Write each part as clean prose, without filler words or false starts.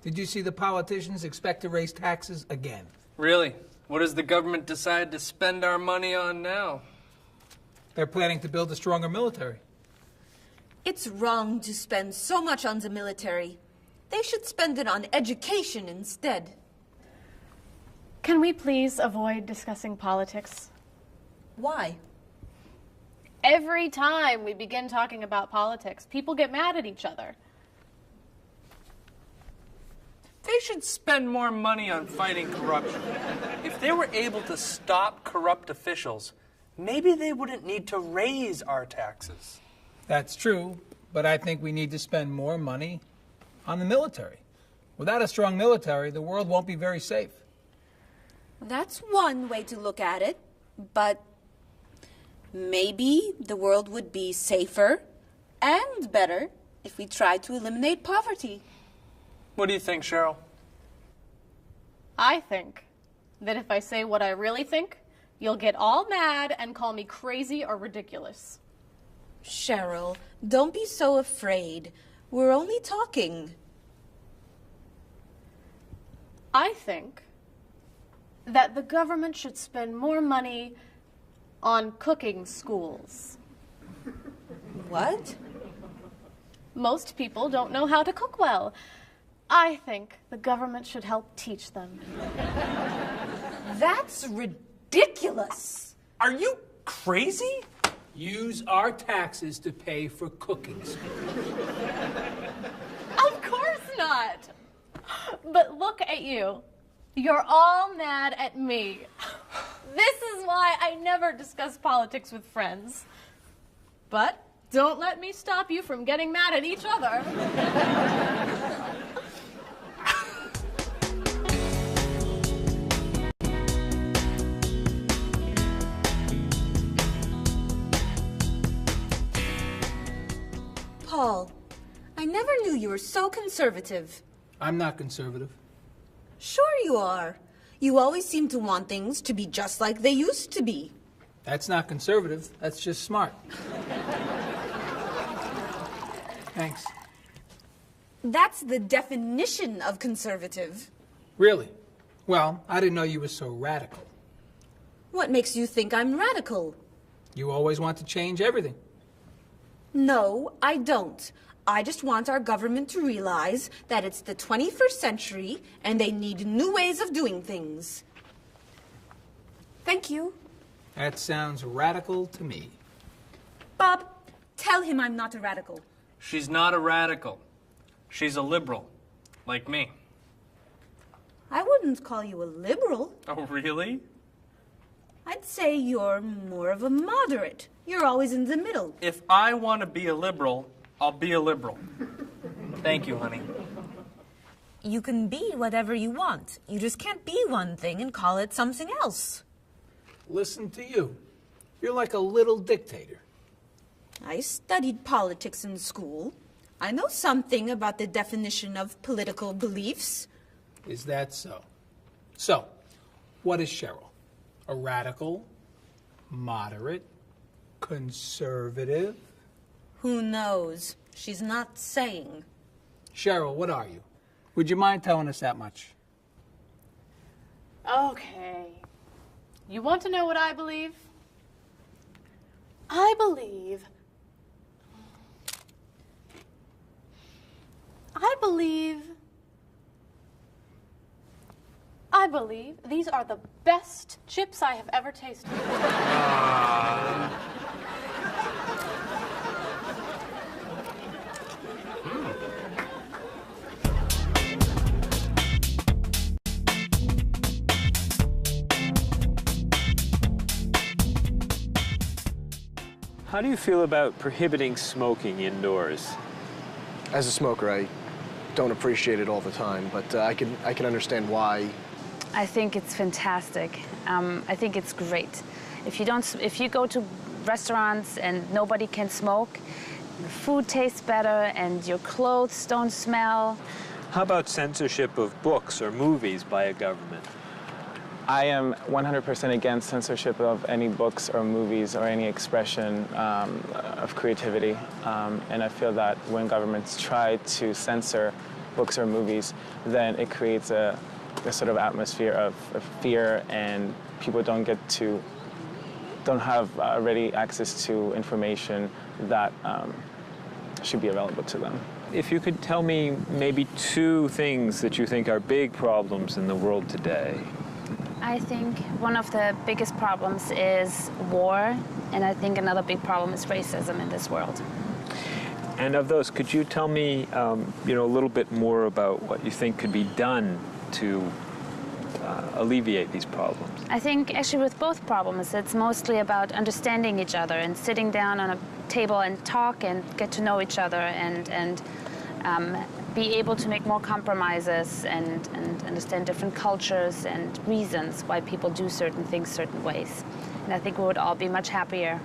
Did you see the politicians expect to raise taxes again? Really? What does the government decide to spend our money on now? They're planning to build a stronger military. It's wrong to spend so much on the military. They should spend it on education instead. Can we please avoid discussing politics? Why? Every time we begin talking about politics, people get mad at each other. They should spend more money on fighting corruption. If they were able to stop corrupt officials, maybe they wouldn't need to raise our taxes. That's true, but I think we need to spend more money on the military. Without a strong military, the world won't be very safe. That's one way to look at it, but maybe the world would be safer and better if we tried to eliminate poverty. What do you think, Cheryl? I think that if I say what I really think, you'll get all mad and call me crazy or ridiculous. Cheryl, don't be so afraid. We're only talking. I think that the government should spend more money on cooking schools. What? Most people don't know how to cook well. I think the government should help teach them. That's ridiculous. Are you crazy? Use our taxes to pay for cooking schools. Of course not. But look at you. You're all mad at me. This is why I never discuss politics with friends. But don't let me stop you from getting mad at each other. Paul, I never knew you were so conservative. I'm not conservative. Sure you are. You always seem to want things to be just like they used to be. That's not conservative. That's just smart. Thanks. That's the definition of conservative. Really? Well, I didn't know you were so radical. What makes you think I'm radical? You always want to change everything. No, I don't. I just want our government to realize that it's the 21st century and they need new ways of doing things. Thank you. That sounds radical to me. Bob, tell him I'm not a radical. She's not a radical. She's a liberal, like me. I wouldn't call you a liberal. Oh, really? I'd say you're more of a moderate. You're always in the middle. If I want to be a liberal, I'll be a liberal. Thank you, honey. You can be whatever you want. You just can't be one thing and call it something else. Listen to you. You're like a little dictator. I studied politics in school. I know something about the definition of political beliefs. Is that so? So, what is Cheryl? A radical, moderate, conservative? Who knows? She's not saying. Cheryl, what are you? Would you mind telling us that much? Okay. You want to know what I believe? I believe these are the best chips I have ever tasted. How do you feel about prohibiting smoking indoors? As a smoker, I don't appreciate it all the time, but I can understand why. I think it's fantastic. I think it's great. If you go to restaurants and nobody can smoke, the food tastes better and your clothes don't smell. How about censorship of books or movies by a government? I am 100% against censorship of any books or movies or any expression of creativity. And I feel that when governments try to censor books or movies, then it creates a sort of atmosphere of fear, and people don't have ready access to information that should be available to them. If you could tell me maybe 2 things that you think are big problems in the world today. I think one of the biggest problems is war, and I think another big problem is racism in this world. And of those, could you tell me, a little bit more about what you think could be done to alleviate these problems? I think actually with both problems, it's mostly about understanding each other and sitting down on a table and talk and get to know each other and be able to make more compromises and understand different cultures and reasons why people do certain things certain ways. And I think we would all be much happier.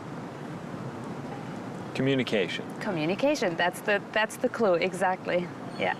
Communication. Communication, that's the clue, exactly. Yeah.